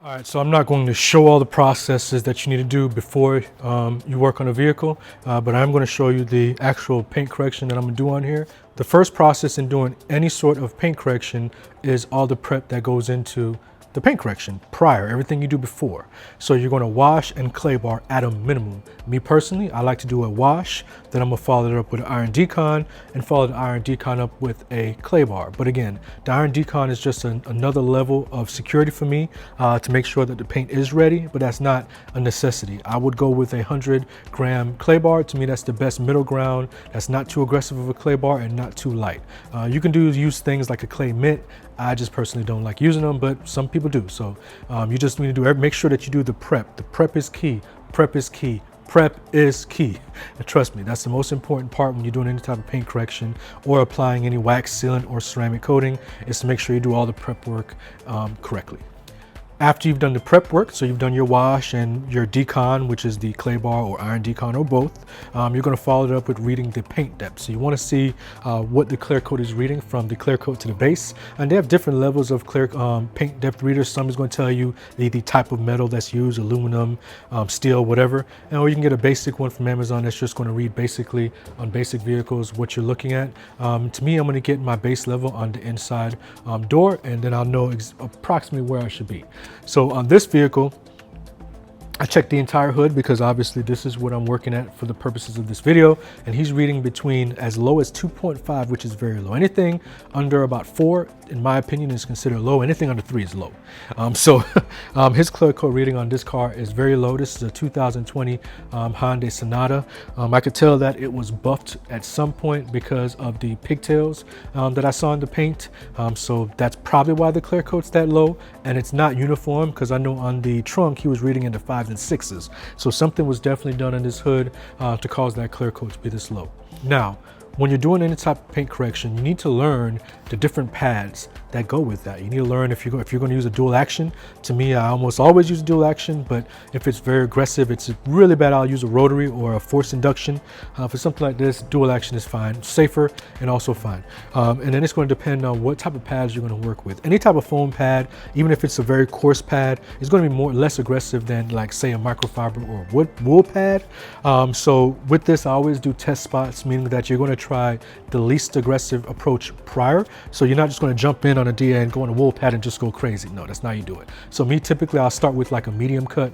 All right, so I'm not going to show all the processes that you need to do before you work on a vehicle, but I'm going to show you the actual paint correction that I'm going to do on here. The first process in doing any sort of paint correction is all the prep that goes into the paint correction prior, everything you do before. So you're going to wash and clay bar at a minimum. Me personally, I like to do a wash, then I'm going to follow it up with an iron decon and follow the iron decon up with a clay bar. But again, the iron decon is just another level of security for me to make sure that the paint is ready, but that's not a necessity. I would go with a 100-gram clay bar. To me, that's the best middle ground. That's not too aggressive of a clay bar and not too light. You can use things like a clay mitt. I just personally don't like using them, but some people do. So you just need to make sure that you do the prep. The prep is key. Prep is key. Prep is key. And trust me, that's the most important part when you're doing any type of paint correction or applying any wax sealant or ceramic coating, is to make sure you do all the prep work correctly. After you've done the prep work, so you've done your wash and your decon, which is the clay bar or iron decon or both, you're going to follow it up with reading the paint depth. So you want to see what the clear coat is reading from the clear coat to the base. And they have different levels of clear paint depth readers. Some is going to tell you the type of metal that's used, aluminum, steel, whatever. Or you can get a basic one from Amazon that's just going to read basically on basic vehicles what you're looking at. To me, I'm going to get my base level on the inside door, and then I'll know approximately where I should be. So on this vehicle, I checked the entire hood because obviously this is what I'm working at for the purposes of this video. And he's reading between as low as 2.5, which is very low. Anything under about 4, in my opinion, is considered low. Anything under 3 is low. His clear coat reading on this car is very low. This is a 2020 Hyundai Sonata. I could tell that it was buffed at some point because of the pigtails that I saw in the paint. So that's probably why the clear coat's that low. And it's not uniform because I know on the trunk he was reading into 5s and 6s. So something was definitely done in this hood to cause that clear coat to be this low. Now, when you're doing any type of paint correction, you need to learn the different pads that go with that. You need to learn if you're going to use a dual action. To me, I almost always use a dual action, but if it's very aggressive, it's really bad, I'll use a rotary or a forced induction. For something like this, dual action is fine, safer and also fine. And then it's going to depend on what type of pads you're going to work with. Any type of foam pad, even if it's a very coarse pad, is going to be less aggressive than, like, say, a microfiber or wool pad. So with this, I always do test spots, meaning that you're going to try the least aggressive approach prior. So you're not just going to jump in on a DA and go on a wool pad and just go crazy. No, that's not how you do it. So me, typically, I'll start with like a medium cut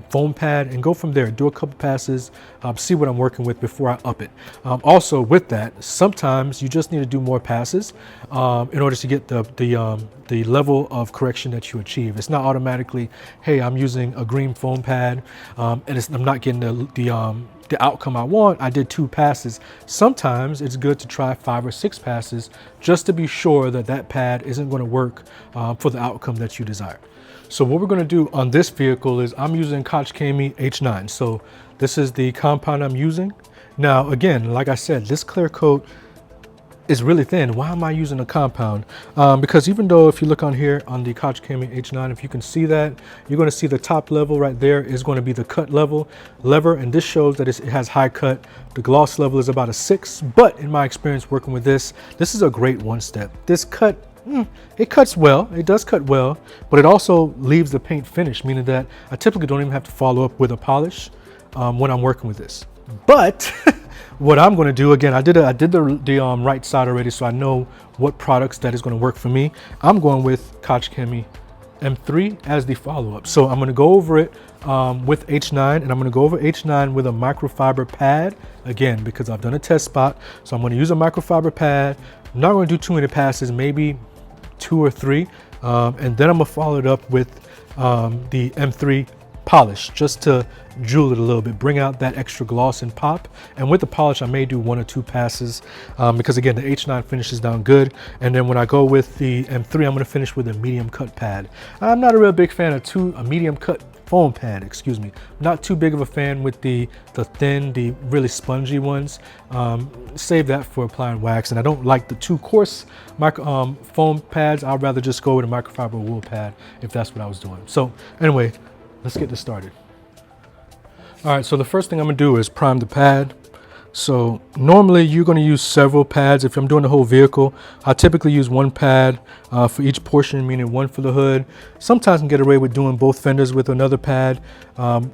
foam pad and go from there. Do a couple passes, see what I'm working with before I up it. Also with that, sometimes you just need to do more passes in order to get the level of correction that you achieve. It's not automatically, hey, I'm using a green foam pad and I'm not getting the outcome I want. I did 2 passes. Sometimes it's good to try 5 or 6 passes just to be sure that that pad isn't going to work for the outcome that you desire. So what we're going to do on this vehicle is I'm using Koch Chemie H9. So this is the compound I'm using. Now, again, like I said, this clear coat is really thin. Why am I using a compound? Because even though if you look on here on the Koch Chemie H9, if you can see that, you're going to see the top level right there is going to be the cut lever, and this shows that it has high cut. The gloss level is about a 6, but in my experience working with this is a great one step. This cut, it cuts well, it does cut well, but it also leaves the paint finished, meaning that I typically don't even have to follow up with a polish when I'm working with this. But what I'm going to do, again, I did the right side already, so I know what products that is going to work for me. I'm going with Koch Chemie M3 as the follow-up. So I'm going to go over it with H9, and I'm going to go over H9 with a microfiber pad, again, because I've done a test spot. So I'm going to use a microfiber pad. I'm not going to do too many passes, maybe 2 or 3. And then I'm going to follow it up with the M3 polish, just to jewel it a little bit, bring out that extra gloss and pop. And with the polish, I may do 1 or 2 passes because, again, the H9 finishes down good. And then when I go with the M3, I'm going to finish with a medium cut pad. I'm not a real big fan of a medium cut foam pad, excuse me. Not too big of a fan with the thin, the really spongy ones. Save that for applying wax. And I don't like the too coarse foam pads. I'd rather just go with a microfiber wool pad if that's what I was doing. So anyway, let's get this started. All right, so the first thing I'm gonna do is prime the pad. So normally you're going to use several pads. If I'm doing the whole vehicle, I typically use one pad for each portion, meaning one for the hood. Sometimes I can get away with doing both fenders with another pad,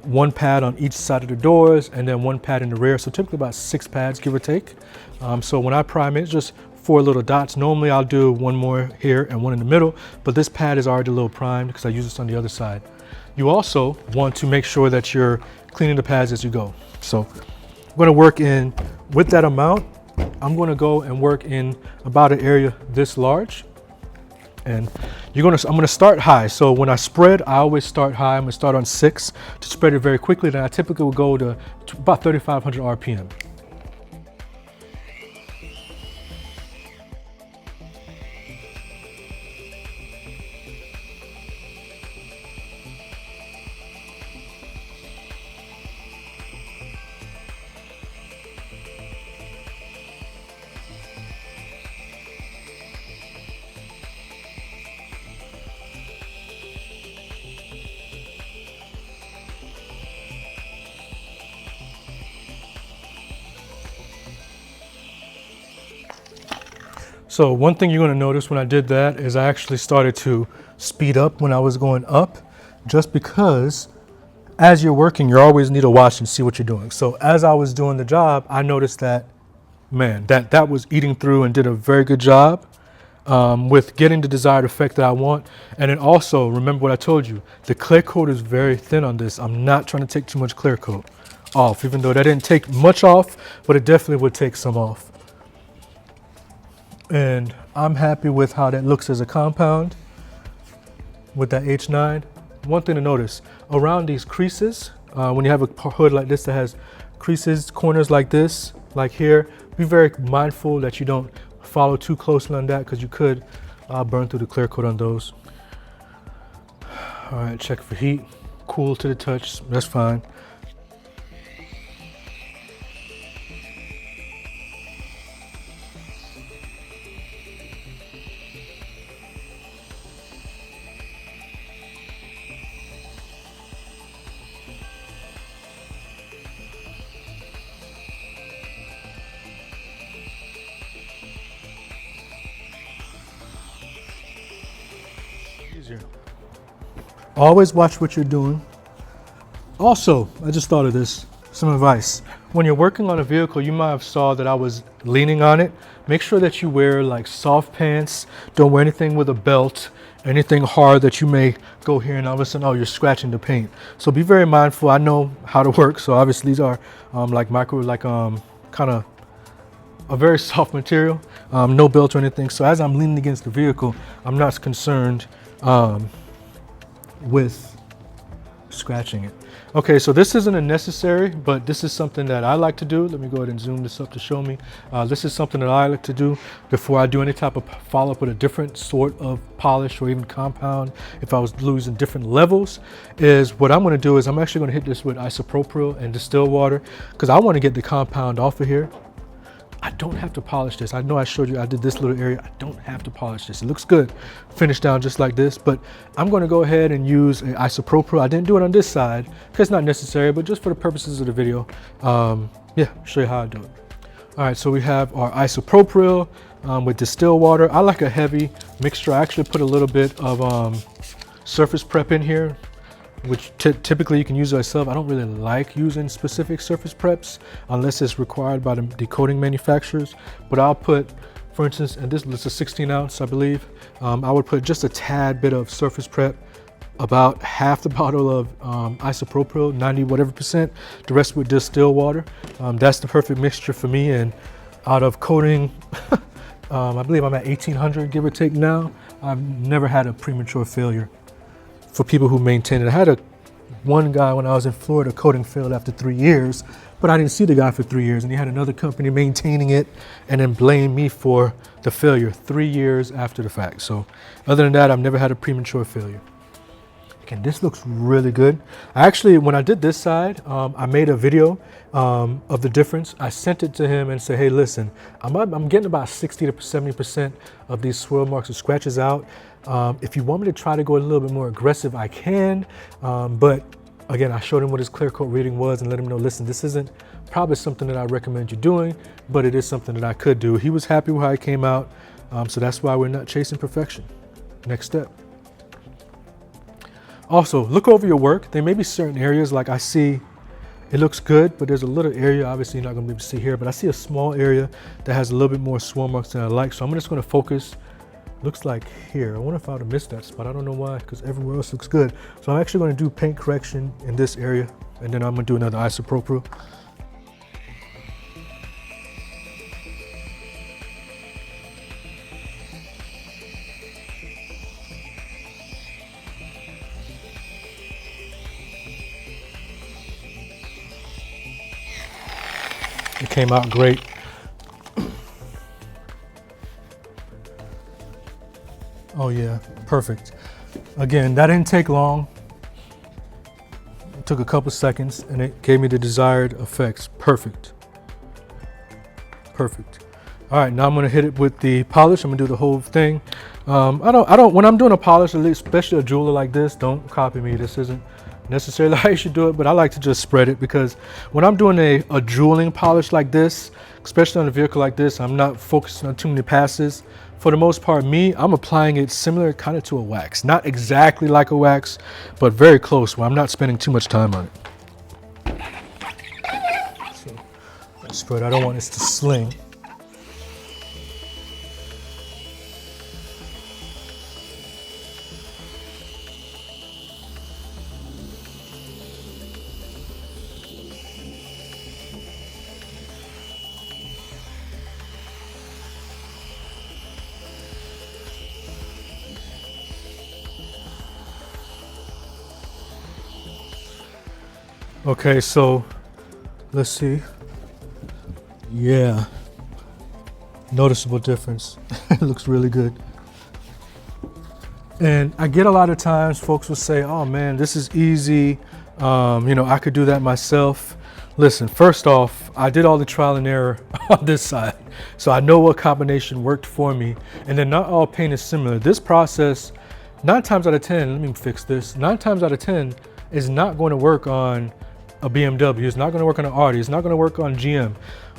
one pad on each side of the doors and then one pad in the rear. So typically about 6 pads, give or take. So when I prime it, it's just 4 little dots. Normally I'll do one more here and one in the middle, but this pad is already a little primed because I use this on the other side. You also want to make sure that you're cleaning the pads as you go. So I'm going to work in with that amount. I'm going to go and work in about an area this large, and I'm going to start high. So when I spread, I always start high. I'm going to start on 6 to spread it very quickly. Then I typically will go to about 3,500 RPM. So one thing you're going to notice when I did that is I actually started to speed up when I was going up, just because as you're working, you always need to watch and see what you're doing. So as I was doing the job, I noticed that, man, that was eating through and did a very good job with getting the desired effect that I want. And then also, remember what I told you, the clear coat is very thin on this. I'm not trying to take too much clear coat off, even though that didn't take much off, but it definitely would take some off. And I'm happy with how that looks as a compound with that H9. One thing to notice, around these creases, when you have a hood like this that has creases, corners like this, like here, be very mindful that you don't follow too closely on that, because you could burn through the clear coat on those. All right, check for heat, cool to the touch, that's fine. Easier. Always watch what you're doing. Also, I just thought of this, some advice. When you're working on a vehicle, you might have saw that I was leaning on it. Make sure that you wear like soft pants. Don't wear anything with a belt, anything hard that you may go here and all of a sudden, oh, you're scratching the paint. So be very mindful. I know how to work. So obviously these are kind of a very soft material, no belt or anything. So as I'm leaning against the vehicle, I'm not concerned with scratching it. Okay, so this isn't a necessary, but this is something that I like to do. Let me go ahead and zoom this up to show me. This is something that I like to do before I do any type of follow-up with a different sort of polish or even compound. If I was using different levels, is what I'm gonna do is I'm actually gonna hit this with isopropyl and distilled water, because I wanna get the compound off of here. I don't have to polish this. I know I showed you I did this little area. I don't have to polish this. It looks good, finished down just like this, but I'm gonna go ahead and use an isopropyl. I didn't do it on this side because it's not necessary, but just for the purposes of the video, yeah, show you how I do it. All right, so we have our isopropyl with distilled water. I like a heavy mixture. I actually put a little bit of surface prep in here, which typically you can use it yourself. I don't really like using specific surface preps unless it's required by the coating manufacturers. But I'll put, for instance, and this is a 16 ounce, I believe. I would put just a tad bit of surface prep, about half the bottle of isopropyl, 90 whatever percent, the rest with distilled water. That's the perfect mixture for me. And out of coating, I believe I'm at 1800, give or take now. I've never had a premature failure for people who maintain it. I had one guy when I was in Florida, coating failed after 3 years, but I didn't see the guy for 3 years, and he had another company maintaining it and then blamed me for the failure 3 years after the fact. So other than that, I've never had a premature failure. Again, this looks really good. Actually, when I did this side, I made a video of the difference. I sent it to him and said, hey, listen, I'm getting about 60 to 70% of these swirl marks or scratches out. If you want me to try to go a little bit more aggressive, I can, but Again, I showed him what his clear coat reading was and let him know, listen, this isn't probably something that I recommend you doing, but it is something that I could do. He was happy with how it came out. So that's why we're not chasing perfection. Next step. Also, look over your work. There may be certain areas, like I see it looks good, but there's a little area, obviously you're not gonna be able to see here, but I see a small area that has a little bit more swirl marks than I like. So I'm just gonna focus, looks like here. I wonder if I would have missed that spot. I don't know why, because everywhere else looks good. So I'm actually gonna do paint correction in this area, and then I'm gonna do another isopropyl. It came out great. Oh yeah, perfect. Again, that didn't take long. It took a couple seconds and it gave me the desired effects. Perfect. Perfect. All right, now I'm gonna hit it with the polish. I'm gonna do the whole thing. I don't, when I'm doing a polish, especially a jeweler like this, don't copy me. This isn't necessarily how you should do it, but I like to just spread it, because when I'm doing a jeweling polish like this, especially on a vehicle like this, I'm not focusing on too many passes. For the most part, I'm applying it similar kind of to a wax. Not exactly like a wax, but very close, where I'm not spending too much time on it. So, spread, I don't want this to sling. Okay, so let's see. Yeah, noticeable difference. It looks really good. And I get a lot of times folks will say, oh man, this is easy. I could do that myself. Listen, first off, I did all the trial and error on this side. So I know what combination worked for me. And then not all paint is similar. This process, 9 times out of 10, let me fix this. 9 times out of 10 is not going to work on a BMW, it's not going to work on an Audi, it's not going to work on GM.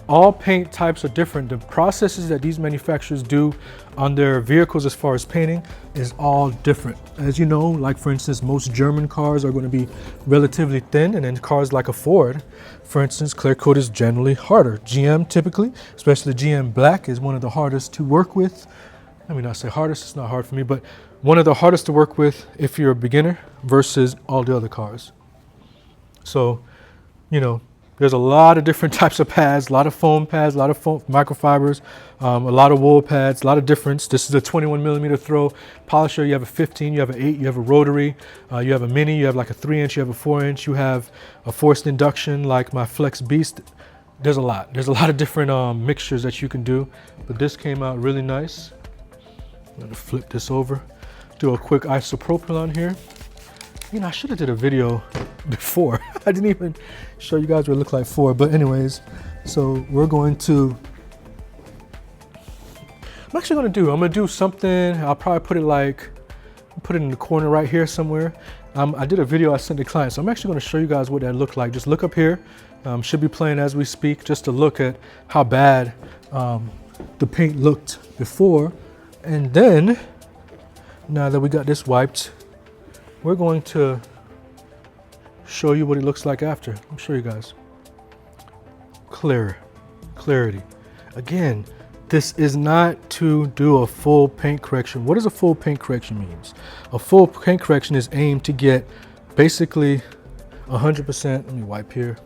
All paint types are different. The processes that these manufacturers do on their vehicles as far as painting is all different. As you know, like for instance, most German cars are going to be relatively thin, and then cars like a Ford, for instance, clear coat is generally harder. GM typically, especially GM Black, is one of the hardest to work with. Let me not say hardest, it's not hard for me, but one of the hardest to work with if you're a beginner versus all the other cars. So, there's a lot of different types of pads, a lot of foam pads, a lot of foam microfibers, a lot of wool pads, a lot of difference. This is a 21 millimeter throw polisher. You have a 15, you have an 8, you have a rotary, you have a mini, you have like a 3-inch, you have a 4-inch, you have a forced induction like my Flex Beast. There's a lot of different mixtures that you can do, but this came out really nice. I'm gonna flip this over, do a quick isopropyl on here. I should have did a video before. I didn't even show you guys what it looked like before. But anyways, so we're going to, I'm going to do something. I'll probably put it in the corner right here somewhere. I did a video I sent to clients. So I'm actually going to show you guys what that looked like. Just look up here. Should be playing as we speak, just to look at how bad the paint looked before. And then, now that we got this wiped, we're going to show you what it looks like after. I'll show you guys. Clarity. Again, this is not to do a full paint correction. What does a full paint correction means? A full paint correction is aimed to get basically 100%. Let me wipe here.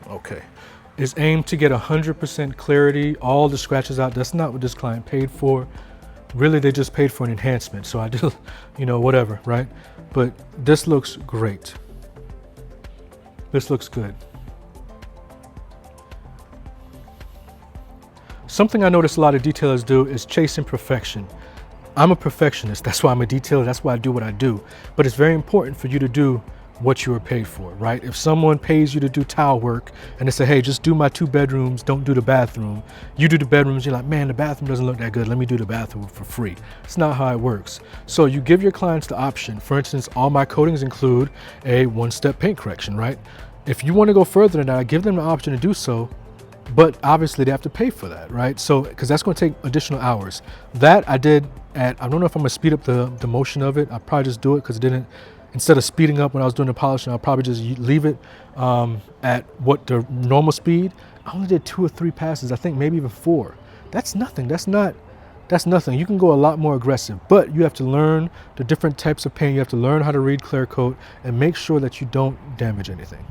Okay. Is aimed to get 100% clarity, all the scratches out. That's not what this client paid for. Really, they just paid for an enhancement. So I did, whatever, right? But this looks great. This looks good. Something I notice a lot of detailers do is chasing perfection. I'm a perfectionist. That's why I'm a detailer. That's why I do what I do. But it's very important for you to do what you were paid for, right? If someone pays you to do tile work and they say, hey, just do my 2 bedrooms, don't do the bathroom. You do the bedrooms, you're like, man, the bathroom doesn't look that good. Let me do the bathroom for free. It's not how it works. So you give your clients the option. For instance, all my coatings include a 1-step paint correction, right? If you want to go further than that, I give them the option to do so, but obviously they have to pay for that, right? So, because that's going to take additional hours. That I did at, I don't know if I'm going to speed up the motion of it. I'll probably just do it because it didn't, instead of speeding up when I was doing the polishing, I'll probably just leave it at what the normal speed. I only did 2 or 3 passes, I think maybe even 4. That's nothing. That's nothing. You can go a lot more aggressive, but you have to learn the different types of paint. You have to learn how to read clear coat and make sure that you don't damage anything.